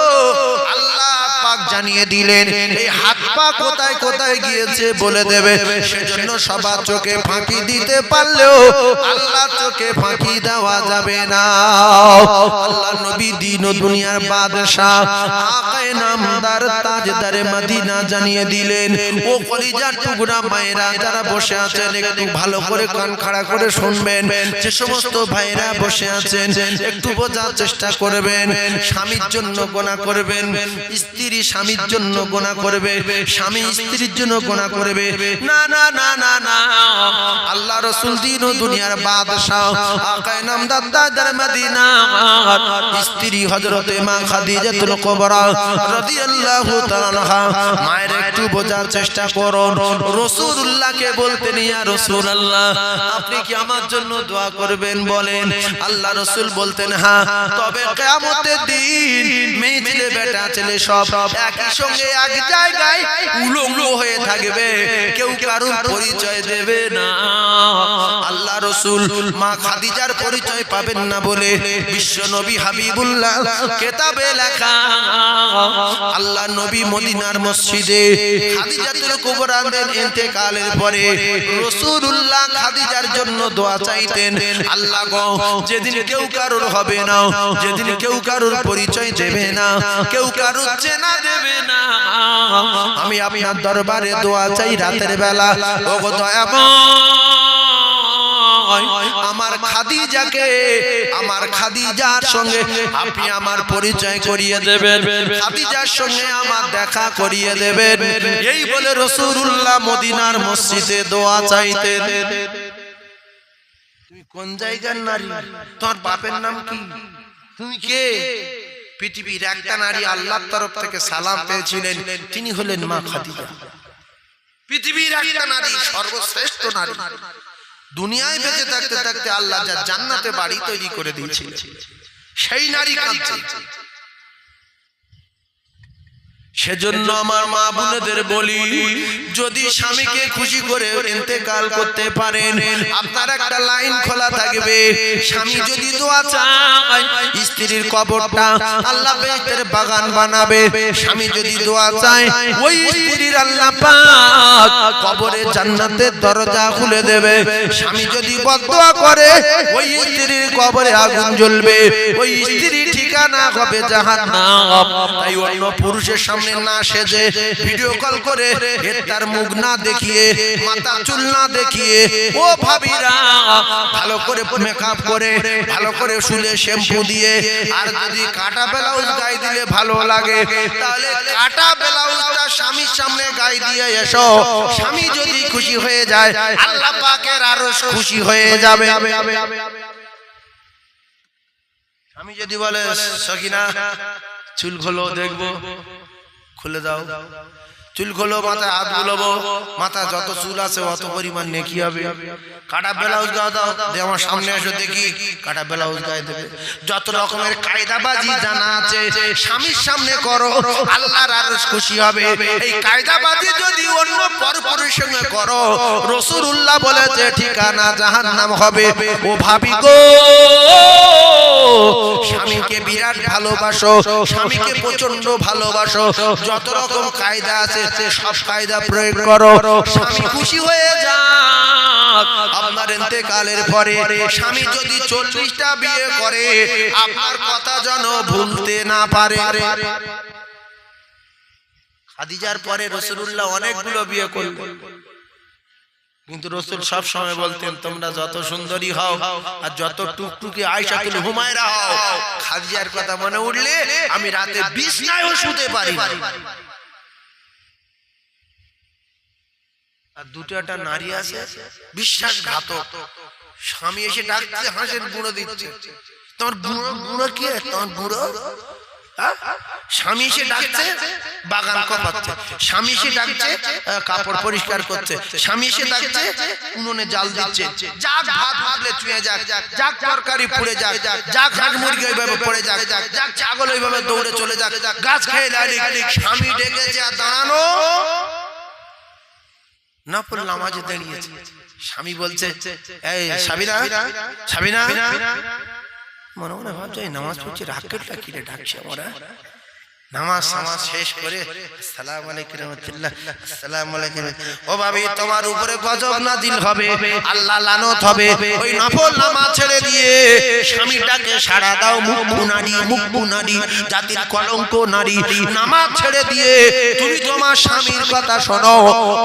আল্লাহ পাক জানিয়ে দিলেন এই হাত পা কোথায় কোথায় গিয়েছে বলে দেবে। সেজন্য সবার চোখে ফাঁকি দিতে পারলেও আল্লাহ চোখে ফাঁকি দেওয়া যাবে না। আল্লাহ নবী দিন ও দুনিয়ার বাদশাহ, আকায়ে নামদার, তাজদারে মদিনা জানিয়ে দিলেন, ও কলিজার টুকরা মায়েরা যারা বসে আছেন, একটু ভালো করে কান খাড়া করে শুনবেন। যে সমস্ত ভাইরা বসে আছেন একটু বোঝার চেষ্টা করবেন। স্বামীর জন্য গুনাহ করবেন, স্ত্রী স্বামীর জন্য গুনাহ করবে, স্বামী স্ত্রীর জন্য গুনাহ করবে না, না, না, না, না। আল্লাহ রাসূল দিন ও দুনিয়ার বাদশাহ, আকায়ে নামদার, তাজদারে মদিনা, স্ত্রী হযরতে মা খাদিজাতুল কুবরা রাদিয়াল্লাহু তাআলা আনহা, মায়ের একটু বোঝার চেষ্টা করুন। রাসূলুল্লাহকে বলতেন, ইয়া রাসূলুল্লাহ, আপনি কি আমার জন্য দোয়া করবেন বলেন? আল্লাহ রাসূল বলতেন, হ্যাঁ, তবে কিয়ামতের দিন মেয়ে ছেলে বেটা ছেলে সব একই সঙ্গে এক জায়গায় উলঙ্গ হয়ে থাকবে, কেউ কারোর পরিচয় দেবে না। আল্লাহ রাসূল মা খাদিজার পরিচয় পাবেন না বলে বিশ্ব নবী হাবিবুল্লাহ কিতাবে লেখা, আল্লাহ নবী মদিনার মসজিদে খাদিজাতুল কুবরার ইন্তেকালের পরে রাসূলুল্লাহ খাদিজার জন্য দোয়া চাইতেন, আল্লাহ গো, যেদিন কেউ কারোর হবে না, যেদিন কেউ কারোর পরিচয় দেবে না, কেউ কারোর চেনা দেবে না, আমি আপনার দরবারে দোয়া চাই রাতের বেলা, ওগো দয়াময়, আমার খাদিজাকে, আমার খাদিজার সঙ্গে আপনি আমার পরিচয় করিয়ে দেবেন, খাদিজার সঙ্গে আমার দেখা করিয়ে দেবেন। এই বলে রাসূলুল্লাহ মদিনার মসজিদে দোয়া চাইতেন। তুমি কোন জায়গার নারী? তোমার বাপের নাম কি? তুমি কে? পৃথিবীর একটা নারী আল্লাহর তরফ থেকে সালাম পেয়েছিলেন, তিনি হলেন মা খাদিজা। পৃথিবীর একটা নারী, সর্বশ্রেষ্ঠ নারী, দুনিয়ায় বেঁচে থাকতে থাকতে আল্লাহ যা জান্নাতে বাড়ি তৈরি করে দিয়েছিলেন, সেই নারী কাঁদছে। সেজন্য আমার মা বোনেদের বলি, যদি স্বামীকে খুশি করে ইন্তেকাল করতে পারেন, আপনার একটা লাইন খোলা থাকবে, স্বামী যদি দোয়া চায় স্ত্রীর কবরটা আল্লাহ বেহেশতের বাগান বানাবে, স্বামী যদি দোয়া চায় ওই স্ত্রীর আল্লাহ পাক কবরে জান্নাতের দরজা খুলে দেবে, স্বামী যদি বদদোয়া করে ওই স্ত্রীর কবরে আগুন জ্বলবে, ওই স্ত্রীর ঠিকানা হবে জাহান্নাম। তাই অন্য পুরুষের সামনে না সেজে, ভিডিও কল করে তার মুখ না দেখিয়ে, মাথা চুল না দেখিয়ে, ও ভাবিরা ভালো করে মেকআপ করে, ভালো করে চুলে শ্যাম্পু দিয়ে, আর যদি কাটা ব্লাউজ গায়ে দিলে ভালো লাগে, তাহলে কাটা ব্লাউজটা স্বামীর সামনে গায়ে দিয়ে এসো। স্বামী যদি খুশি হয়ে যায়, আল্লাহ পাকের আরো খুশি হয়ে যাবে। স্বামী যদি বলে, সকিনা চুল খোলো দেখবো, খুলে দাও, চুল খোলো, মাথায় হাত বুলাবো, মাথা যত চুল আছে অত পরিমাণ নেকি হবে। কাটা ব্লাউজ গায়ে দাও, আমার সামনে এসে দেখি, কাটা ব্লাউজ গায়ে দেবে। যত রকমের কায়দাবাজি জানা আছে স্বামীর সামনে করো, আল্লাহর আরশ খুশি হবে। এই কায়দাবাজি যদি অন্য পরপুরুষের সঙ্গে করো, রাসূলুল্লাহ বলেছে ঠিকানা জাহান্নাম হবে। ও ভাবি গো, স্বামীকে বিরাট ভালোবাসো, স্বামীকে প্রচন্ড ভালোবাসো, যত রকম কায়দা আছে সব কায়দা প্রয়োগ করো, স্বামী খুশি হয়ে যাক। আপনার ইন্তেকালের পরে স্বামী যদি 40টা বিয়ে করে, আপনার কথা যেন ভুলতে না পারে। খাদিজার পরে রাসূলুল্লাহ অনেকগুলো বিয়ে করলেন, কিন্তু রাসূল সব সময় বলতেন, তোমরা যত সুন্দরী হও আর যত টুকটুকি আয়েশাতুল হুমায়রা হও, খাদিজার কথা মনে উঠলে আমি রাতে বিছানায়ও শুতে পারি না। আর দুটো একটা নারী আছে বিশ্বাসঘাতক, স্বামী এসে ডাকছে, হাঁসের গুঁড়ো দিচ্ছে, তোমার বুড়ো কি, তোমার বুড়ো স্বামী এসে ডাকছে বাগান কপাচ্ছে, স্বামী এসে ডাকছে কাপড় পরিষ্কার করছে, স্বামী এসে ডাকছে উনুনে জাল দিচ্ছে, যাক ভাত ভাতলে চুয়ে যাক, যাক তরকারি পুড়ে যাক, যাক হাঁস মুরগি ওইভাবে পড়ে যাক, যাক ছাগল ওইভাবে দৌড়ে চলে যাক, গাছ খেয়ে লালিক, স্বামী ডেকেছে আর দাঁড়ানো না পড়ে নামাজে দাঁড়িয়েছে। স্বামী বলছে এই সাবিনা, সাবিনা, মনে মনে ভাবছে নামাজ পড়ছি রাকেটটা কিরে ডাকছে আমরা। নামাজ সামাজ শেষ করে আসসালামু আলাইকুম রাহমাতুল্লাহ, আসসালামু আলাইকুম। ও ভাবি তোমার উপরে গজব নাজিল হবে, আল্লাহ লানত হবে, ওই নফল নামাজ ছেড়ে দিয়ে স্বামীটাকে সাড়া দাও। মুখ নারী জাতির কলঙ্ক নারী, নামাজ ছেড়ে দিয়ে তুমি তোমার স্বামীর কথা শোনো,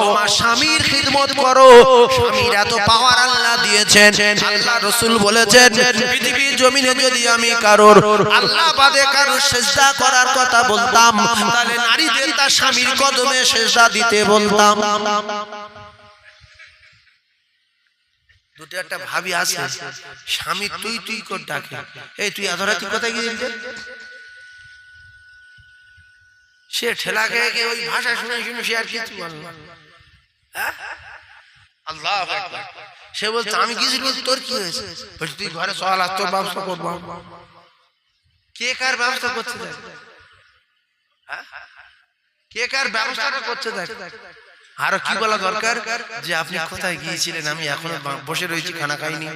তোমার স্বামীর খিদমত করো। স্বামীর এত পাওয়ার আল্লাহ দিয়েছেন। আল্লাহ রাসূল বলেছেন পৃথিবীর জমিনে যদি আমি কারোর আল্লাহ বাদে কারোর সিজদা করার কথা বলতাম, তাহলে নারীদের তার স্বামীর কদমে সিজদা দিতে বলতাম। দুটো একটা ভাবি আছে, স্বামী তুই তুই কর ডাকে, এই তুই এত রাতে কোথায় গিয়েছিস? সে ঠেলা খেয়ে ওই ভাষা শুনে শুনে সে আর কিছু বল না। আল্লাহু আকবার। সে বলছে আমি কিছু বলছি, তোর কি হয়েছে? বলছি তুই ঘরে চল, আর তোর ব্যবস্থা করবো। কে কার ব্যবস্থা করছে দেখ, কে কার ব্যবস্থাটা করছে দেখ। আরো কি বলা দরকার যে আপনি কোথায় গিয়েছিলেন, আমি এখনো বসে রয়েছি, খানা খাইনি,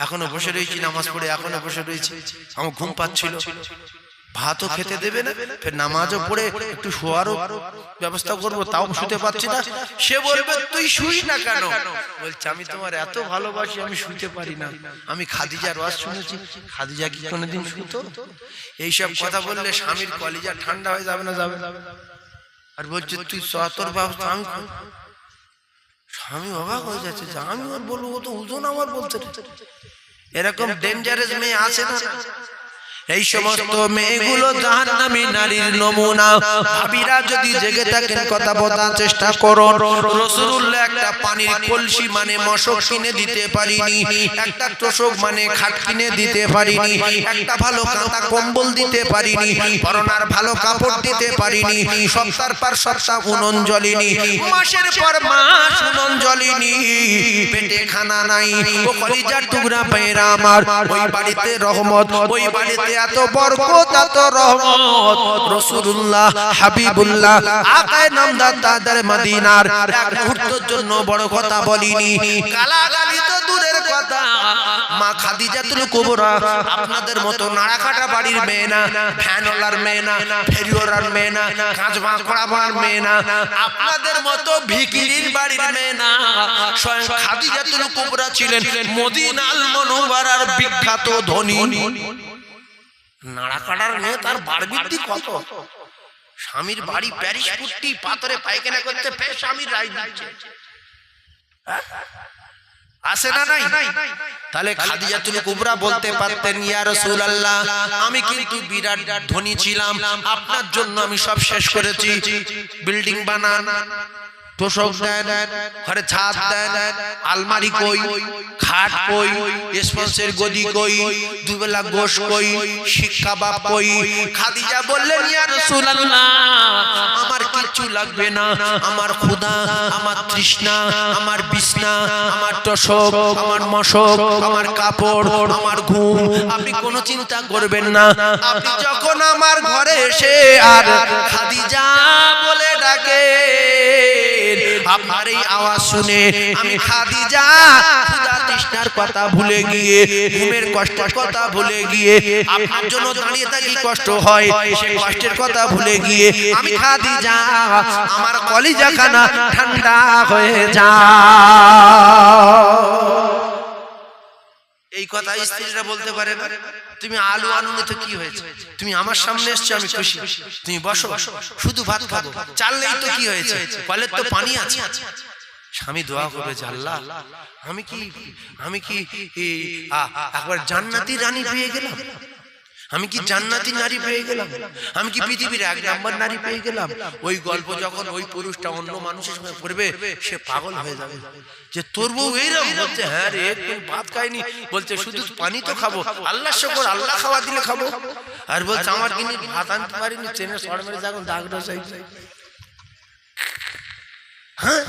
এখনো বসে রয়েছি, নামাজ পড়ে এখনো বসে রয়েছি, আমার ঘুম পাচ্ছিল, ভাতও খেতে দেবে না, ফের নামাজও পড়ে একটু শোয়ারও ব্যবস্থা করবো, তাও শুতে পারছি না। সে বলবে তুই শুই না কেন? বলছে আমি তোমার এত ভালোবাসি, আমি শুতে পারি না। আমি খাদিজার ওয়াজ শুনেছি, খাদিজা কি কোনোদিন শুতো? এইসব কথা বললে স্বামীর কলিজা ঠান্ডা হয়ে যাবে না? যাবে। আর বলছে তুই তোর ব্যবস্থা আমি। স্বামী অবাক হয়ে যাচ্ছে যে আমি আর বলবো, ও তো ওজন আমার বলতে। এরকম ডেঞ্জারাস মেয়ে আছে না? এই সমস্ত মেয়েগুলো জাহান্নামী নারীর নমুনা। ভাবিরা যদি জেগে থাকেন কথা বলার চেষ্টা করুন। রাসূলুল্লাহ একটা পানির কলসি মানে মশক কিনে দিতে পারিনি, একটা তোষক মানে খাট কিনে দিতে পারিনি, একটা ভালো কাঁথা কম্বল দিতে পারিনি, পরনার ভালো কাপড় দিতে পারিনি, সপ্তাহের পর সপ্তাহ উনুন জ্বলিনি, মাসের পর মাস উনুন জ্বলিনি, পেটে খানা নাই। ও কলিজার টুকরা ভাইরা আমার, ওই বাড়িতে রহমত, ওই বাড়িতে এত বরকত, এত রহমত। রাসূলুল্লাহ হাবিবুল্লাহ আকায়ে নামদার তাদের মদিনার এক মুহূর্তের জন্য বড় কথা বলিনি, গালাগালি তো দূরের কথা। মা খাদিজাতুল কুবরা আপনাদের মতো নাড়াকাটা বাড়ির মেয়ে না, ফ্যানওয়ালার মেয়ে না, ফেরিওয়ালার মেয়ে না, কাঁচ ভাঁজ করাবার মেয়ে না, আপনাদের মতো ভিখিরির বাড়ির মেয়ে না। স্বয়ং খাদিজাতুল কুবরা ছিলেন মদিনাল মুনাওয়ারার বিখ্যাত ধনী। নাড়াকাটার মেয়ে, তার বাড়বৃদ্ধি কত? স্বামীর বাড়ি প্যারিস পুট্টি, পাথরে পায়খানা করতে ফের স্বামীর রায় দিচ্ছে, আসে না নাই? তাহলে খাদিজাতুল কুবরা বলতে পারতেন ইয়া রাসূলুল্লাহ আমি কিন্তু বিরাট ধনী ছিলাম, আপনার জন্য আমি সব শেষ করেছি। বিল্ডিং বানান, তোষক দেন, ঘরে ছাদ দেন, আলমারি কই, খাট কই, স্পঞ্জের গদি কই, দুবেলা গোশ কই, শিক্ষা বাপ কই। খাদিজা বললেন ইয়া রাসূলুল্লাহ আমার কিচ্ছু লাগবে না, আমার ক্ষুধা, আমার তৃষ্ণা, আমার বিছনা, আমার তোষক, আমার মশক, আমার কাপড়, আমার ঘুম আপনি কোনো চিন্তা করবেন না। আপনি যখন আমার ঘরে এসে আর খাদিজা বলে ডাকে, আপনার এই আওয়াজ শুনে আমি খাদিজা ক্ষুধা তৃষ্ণার কথা ভুলে গিয়ে, ঘুমের কষ্টের কথা ভুলে গিয়ে, আপনার জন্য দাঁড়িয়ে থাকি কষ্ট হয় সেই কষ্টের কথা ভুলে গিয়ে আমি খাদিজা আমার কলিজাখানা ঠান্ডা হয়ে যায়। এই কথা স্ত্রীরা বলতে পারে না? তুমি আলু আনুনে তো কি হয়েছে, তুমি আমার সামনে এসছো আমি খুশি, তুমি বসো শুধু ভাত খাবো, চাললেই তো কি হয়েছে, কলের তো পানি আছে। স্বামী দোয়া করবে যে আল্লাহ আমি কি একবার জান্নাতি রানী পেয়ে গেলাম, আমি কি জান্নাতি নারী পেয়ে গেলাম, আমি কি পৃথিবীর এক নাম্বার নারী পেয়ে গেলাম। ওই গল্প যখন ওই পুরুষটা অন্য মানুষের সঙ্গে করবে, সে পাগল হয়ে যাবে যে তোর বউ এইরকম। বলছে হ্যাঁ রে, একটু ভাত খাইনি, বলছে শুধু পানি তো খাবো, আল্লাহ শুকর, আল্লাহ খাওয়া দিলে খাবো। আর বলছে আমার কিন্তু ভাত আনতে পারিনি, ট্রেনে শর্ট মেরে যখন দাগটা চাই। হ্যাঁ,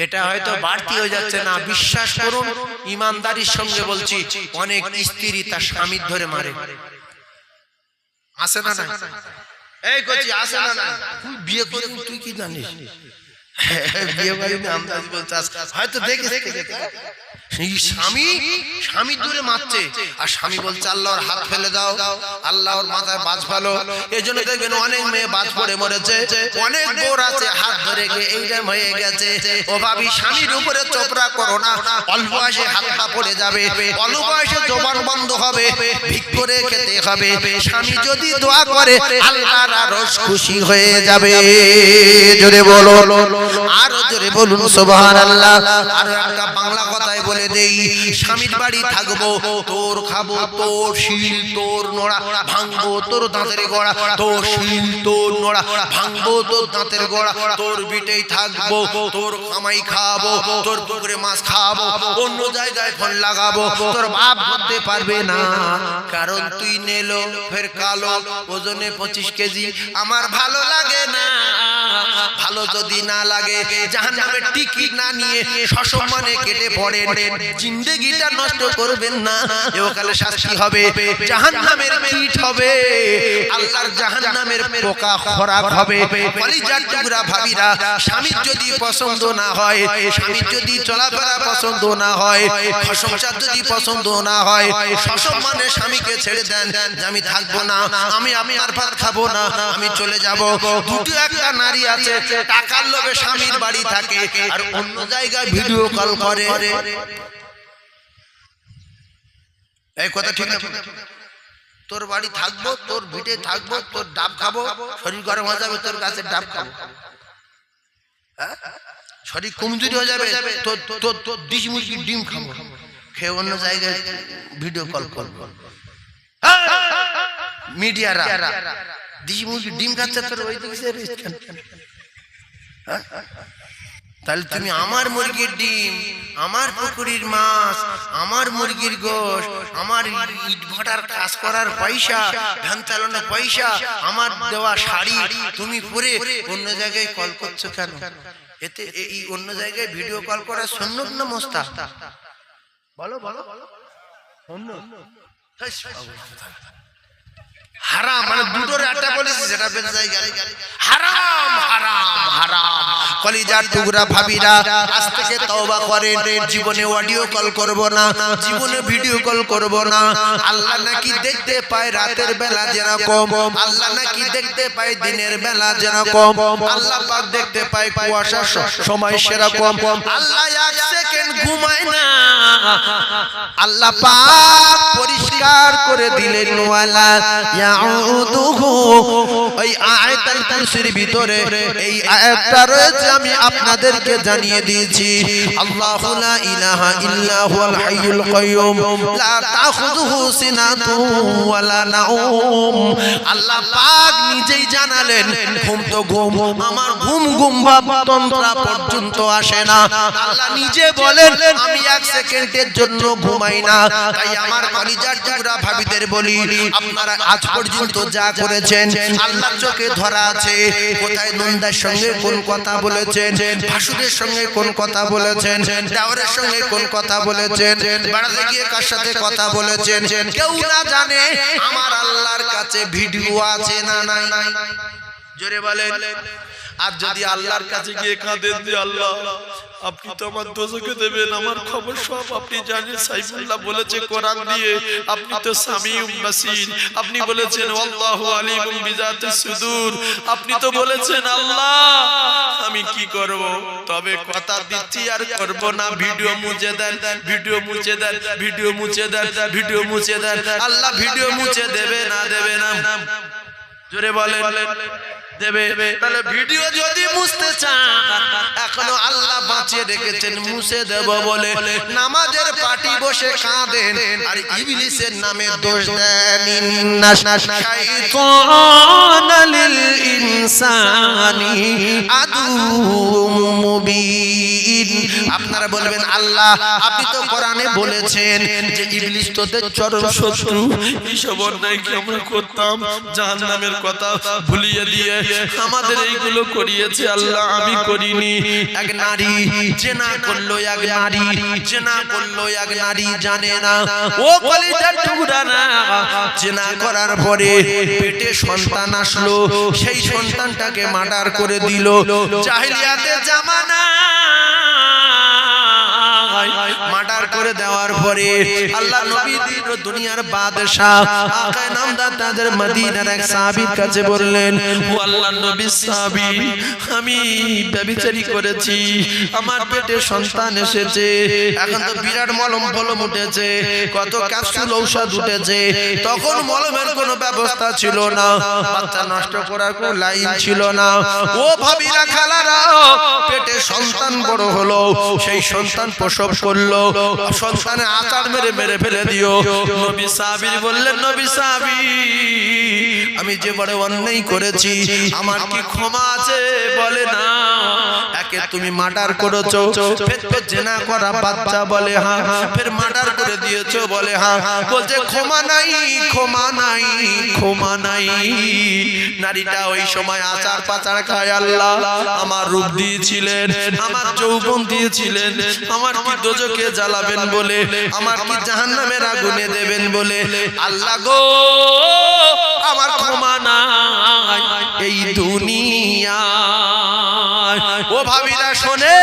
এটা হয়তো বাড়তি হয়ে যাচ্ছে না। বিশ্বাস করুন, ইমানদারির সঙ্গে বলছি, অনেক স্ত্রী তার স্বামীর ধরে মারে। আসে না? এই কচি আসে না? তুই বিয়ে করিনি, তুই কি জানিস? বিয়ে করিনি আমদানি বলছিস, হয়তো দেখিস। স্বামী দূরে মারছে, আর স্বামী বলছে আল্লাহর হাত ফেলে দাও, আল্লাহর মাথায় বাজ ফেলো। এই জন্য দেখবেন অনেক মেয়ে বাজ পড়ে মরেছে, অনেক বোর আছে হাত ধরে গিয়ে এইরকম হয়ে গেছে। ও ভাবি, স্বামীর উপরে চোপড়া করো না, অল্প বয়সে হাতটা পড়ে যাবে, অল্প বয়সে জবান বন্ধ হবে, ভিক করে খেতে হবে। স্বামী যদি দোয়া করে, আল্লাহর আরশ খুশি হয়ে যাবে। জোরে বলো, আরো জোরে বলুন সুবহানাল্লাহ। আর একটা বাংলা কথায় বলে দেই, স্বামীর বাড়ি থাকবো, তোর খাবো, তোর শিল তোর নোড়া ভাঙবো, তোর দাঁতের গোড়া, তোর শিল তোর নোড়া ভাঙবো, তোর দাঁতের গোড়া, তোর বিটেই থাকবো, তোর কামাই খাবো, তোর পুকুরে মাছ খাবো, অন্য জায়গায় ফোন লাগাবো, তোর বাপ করতে পারবে না, কারণ তুই নেলো ফের কালো, ওজনে 25 কেজি। আমার ভালো লাগে না। ভালো যদি না লাগে, জাহান্নামের টিকিট না নিয়ে সসম্মানে কেটে পড়েন। জিন্দেগিটা নষ্ট করবেন না, এওকালে শাস্তি হবে, জাহান্নামের কীট হবে, আল্লাহর জাহান্নামের পোকা খোরাক হবে। কলিজার টুকরা ভাবিরা, স্বামীর যদি পছন্দ না হয়, স্বামীর যদি চলাফেরা পছন্দ না হয়, সংসার যদি পছন্দ না হয়, সসম্মানে স্বামীকে ছেড়ে দেন যে আমি থাকবো না, আমি আপনার ভাত খাবো না, আমি চলে যাব। দুটো একটা নারী আছে, টাকার লোভে স্বামীর বাড়ি থাকে, আর অন্য জায়গায় ভিডিও কল করে। এই কথা ঠিক না? তোর বাড়ি থাকবো, তোর ভিটে থাকবো, তোর ডাব খাবো, শরীর গরম হয়ে যাবে, তোর গাছের ডাব খাবো, শরীর কমজোরি হয়ে যাবে, তোর ডিম মুরগির ডিম খাবো, খেয়ে অন্য জায়গায় ভিডিও কল করবো। মিডিয়ারা ডিম মুরগির ডিম খাচ্ছে, তোর ওই দিকে। তাহলে তুমি আমার মুরগির ডিম, আমার পুকুরির মাছ, আমার মুরগির গোশ, আমার ইট ভাটার কাজ করার পয়সা, ধান চালানোর পয়সা, আমার দেওয়া শাড়ি তুমি পরে অন্য জায়গায় কল করছো কেন? এতে এই অন্য জায়গায় ভিডিও কল করা সুন্নাত না মুস্তাহাব? বলো বলো। হারাম, মানে দুটোর একটা বলেছি, সেটা বেঁচে যায় গেলে হারাম হারাম হারাম। কলিজার টুকরা ভাবিরা, আজ থেকে তওবা করেন, জীবনে অডিও কল করব না, জীবনে ভিডিও কল করব না। আল্লাহ নাকি দেখতে পায় রাতের বেলা যেরকম, আল্লাহ নাকি দেখতে পায় দিনের বেলা যেরকম, আল্লাহ পাক দেখতে পায় কুয়াশার সময় সেরকম। আল্লাহ এক সেকেন্ড ঘুমায় না, আল্লাহ পাক পরিষ্কার করে দিলেন ওয়ালা ইয়াউদুহু। এই আয়াতুল কুরসির ভিতরে এই আয়াতটা রয়েছে, আমি আপনাদেরকে জানিয়ে দিয়েছি। আল্লাহু লা ইলাহা ইল্লা হুয়াল হাইয়ুল কাইয়ুম লা তাখুযুহু সিনাতুন ওয়ালা নাওম। আল্লাহ পাক নিজেই জানালেন, ঘুম তো ঘুম, আমার ঘুম ঘুম ভাব তন্ত্রা পর্যন্ত আসে না। আল্লাহ নিজে বলেন, আমি এক সেকেন্ডের জন্য ঘুমাই না। তাই আমার কলিজার টুকরা ভাবিদের বলি, আপনারা আজ পর্যন্ত যা করেছেন আল্লাহর চোখে ধরা আছে। কোথায় নন্দার সঙ্গে কোন কথা বলেছেন, ভাসুরের সঙ্গে কোন কথা বলেছেন, দেওরের সঙ্গে কোন কথা বলেছেন, বেড়াতে গিয়ে কার সাথে কথা বলেছেন, কেউ না জানে। আমার আল্লাহর কাছে ভিডিও আছে না নাই? জোরে বলেন। আর যদি আল্লাহর কাছে গিয়ে কাঁদেন যে আল্লাহ আপনি তো আমার দোজখে দেবেন, আমার খবর সব আপনি জানেন। সাইফুল্লাহ বলেছে কোরআন দিয়ে, আপনি তো সামিউম বাসীর, আপনি বলেছেন আল্লাহু আলিমুম বিজাতিস সুদূর, আপনি তো বলেছেন আল্লাহ আমি কি করব? তবে কথা দিচ্ছি আর করব না। ভিডিও মুছে দেন, ভিডিও মুছে দেন, ভিডিও মুছে দেন, ভিডিও মুছে দেন। আল্লাহ ভিডিও মুছে দেবে না? দেবে না? জোরে বলেন। দেবে। তাহলে ভিডিও যদি মুছতে চান এখনো আল্লাহ বাঁচিয়ে রেখেছেন, মুছে দেব বলে নামাজের পাটি বসে কাঁদেন আর ইবলিসের নামে দোষ দেন। ইন্নাশ শাইতানা লিল ইনসানি আদুউম মুবিন। আপনারা বলবেন আল্লাহ আপনি তো কোরআনে বলেছেন যে ইবলিস তোদের চরম শত্রু, এইসব অন্যায় কি আমরা করতাম? জাহান্নামের কথা ভুলিয়ে দিয়ে আমাদের এইগুলো করিয়েছে আল্লাহ, আমি করিনি। এক নারী জেনা করলো, এক নারী জেনা করলো, এক নারী জানে না, ও কলিজার টুকরা না, জেনা করার পরে পেটে সন্তান আসলো, সেই সন্তানটাকে মার্ডার করে দিল। জাহিলিয়াতের জামানা মার্ডার করে দেওয়ার পরে আল্লাহ নবী দিন দুনিয়ার বাদশা আকায়ে নামদার তাদের মদিনার এক সাহাবীর কাছে বললেন, ও আল্লাহর নবী সাহাবী, আমি ব্যভিচারী করেছি, আমার পেটে সন্তান এসেছে, এখন তো বিরাট মলম ফলম উঠেছে, কত ক্যাপসুল ঔষধ উঠেছে, তখন মলমের কোনো ব্যবস্থা ছিল না, বাচ্চা নষ্ট করার কোনো লাইন ছিল না। ও ভাবিরা খালারা, পেটে সন্তান বড় হলো, সেই সন্তান প্রসব করলো, সন্তানে আচার মেরে মেরে ফেলে দিও। নবী সাহাবী বললেন, নবী সাহাবী, আমি যে বড় অন্যায় করেছি আমার কি ক্ষমা আছে? বলে না। একে তুমি মার্ডার করেছো, ফের জেনা করা বাচ্চা, বলে হ্যাঁ, ফের মার্ডার করে দিয়েছো, বলে হ্যাঁ, বলছে ক্ষমা নাই, ক্ষমা নাই, ক্ষমা নাই। নারীটা ওই সময় আচার পাচার খায়। আল্লাহ আমার রূপ দিয়েছিলেন, আমার যৌবন দিয়েছিলেন, আমার কি দোজখে জ্বালাবেন বলে, আমার কি জাহান্নামের আগুনে দেবেন বলে, আল্লাহ গো আমার ক্ষমা নাই এই দুনিয়ায়। ও ভাবিরা শোনে,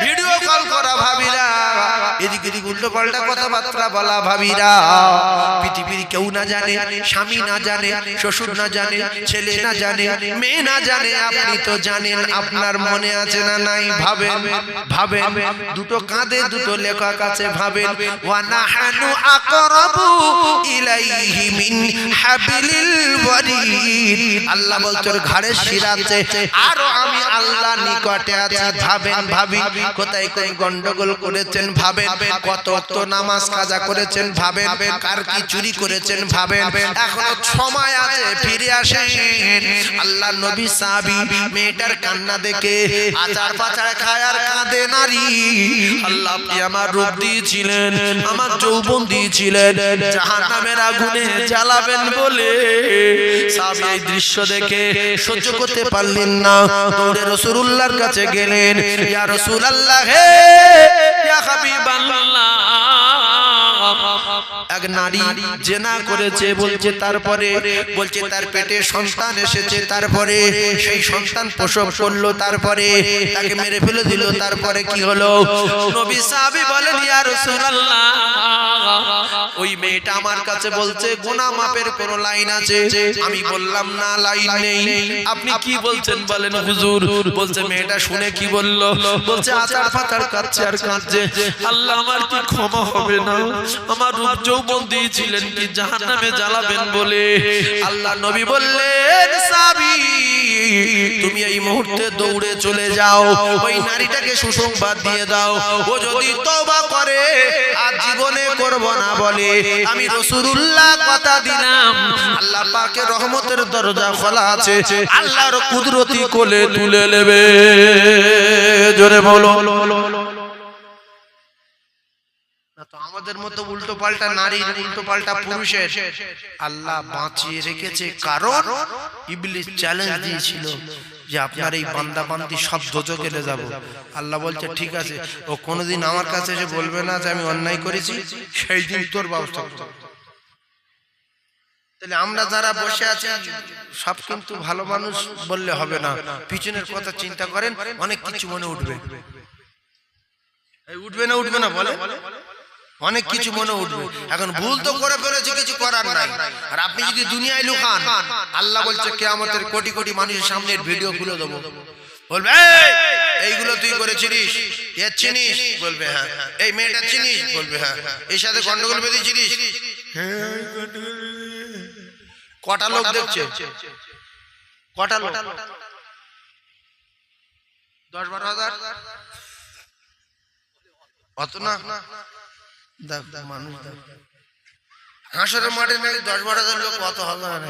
ভিডিও কল করা ভাবিরা, এদিক এদিক উল্টো পাল্টা কথাবার্তা বলা ভাবিরা, পৃথিবীর কেউ না জানে, স্বামী না জানে, শ্বশুর না জানে, ছেলে না জানে, মেয়ে না জানে, আপনি তো জানেন। আপনার মনে আছে না নাই? ভাবেন, ভাবেন, দুটো কাঁধে দুটো লেখক আছে, ভাবেন। ওয়া নাহানু আকরাবু ইলাইহি মিন হাবিলিল ওয়ারিদ। আল্লাহ বলছেন ঘাড়ের শিরাতে আরো আমি আল্লাহ নিকটে আছি। ভাবেন, ভাবি কোথায় কোন গন্ডগোল করেছেন, ভাবেন কত ওয়াক্ত নামাজ কাজা করেছেন, ভাবেন কার কি চুরি করেছেন, ভাবেন। এখনো সময় আছে, ফিরে আসেন। আল্লাহ নবী সাহাবী মেয়েটার কান্না দেখে আচার পাচার খায় আর কাঁদে নারী। আল্লাহ আপনি আমার রূপ দিয়েছিলেন, আমার যৌবন দিয়েছিলেন, জাহান্নামের আগুনে জ্বালাবেন বলে। সাহাবী এই দৃশ্য দেখে সহ্য করতে পারলেন না, দৌড়ে রাসূলুল্লাহর কাছে গেলেন। ইয়া রাসূলুল্লাহ, হে ইয়া হাবিবাল্লাহ, এক নারী জেনা করেছে বলছে, তারপরে বলছে তার পেটে সন্তান এসেছে, তারপরে সেই সন্তান প্রসব করলো, তারপরে তাকে মেরে ফেলে দিল, তারপরে কি হলো? নবী সাহাবী বলেন, ইয়া রাসূলুল্লাহ, ওই মেয়েটা আমার কাছে বলছে গুনাহ মাপের কোন লাইন আছে? আমি বললাম না, লাইন নেই। আপনি কি বলছেন বলেন হুজুর? বলছে মেয়েটা শুনে কি বলল? বলছে আচার পাচার কাচ্ছে আর কাঁদছে, আল্লাহ আমার কি ক্ষমা হবে না? আমার রূপ যৌবন দিয়েছিলেন কি জাহান্নামে জ্বালাবেন বলে। আল্লাহ নবী বললেন, সাহাবী তুমি এই মুহূর্তে দৌড়ে চলে যাও, ওই নারীটাকে সুসংবাদ দিয়ে দাও, ও যদি তওবা করে আর জীবনে করব না বলে, আমি রাসূলুল্লাহ কথা দিলাম আল্লাহ পাকের রহমতের দরজা খোলা আছে, আল্লাহর কুদরতি কোলে তুলে নেবে। জোরে বলো। তো আমাদের মতো উল্টো পাল্টা নারী, উল্টো পাল্টা পুরুষের আল্লাহ বাঁচিয়ে রেখেছে, কারণ ইবলিস চ্যালেঞ্জ দিয়েছিল যে আপনার এই বান্দা বান্দি সব দোজখে চলে যাব। আল্লাহ বলছে ঠিক আছে, ও কোনোদিন আমার কাছে এসে বলবে না যে আমি অন্যায় করেছি, সেই দিন তোর ব্যবস্থা করব। তাহলে আমরা যারা বসে আছি সব কিন্তু ভালো মানুষ বললে হবে না, পিছনের কথা চিন্তা করেন, অনেক কিছু মনে উঠবে। উঠবে না, উঠবে না বলে, অনেক কিছু মনে উঠবে। এখন ভুল তো করে ফেলেছে, কিছু করার নাই। আর আপনি যদি দুনিয়ায় লুকান, আল্লাহ বলছে কিয়ামতের কোটি কোটি মানুষের সামনে ভিডিও খুলে দেবো, বলবে এইগুলো তুই করেছিস, এর চিনিস, বলবে হ্যাঁ। এই মেয়েটা চিনিস, বলবে হ্যাঁ। এর সাথে গন্ডগোল বেঁধেছিস, হ্যাঁ। কটা লোক দেখছে? কটা লোক? 10-12 হাজার? অত না, দেখ মানুষ দেখ, হাঁসের মাঠে নাকি 10-12 হাজার লোক, অত হবে না।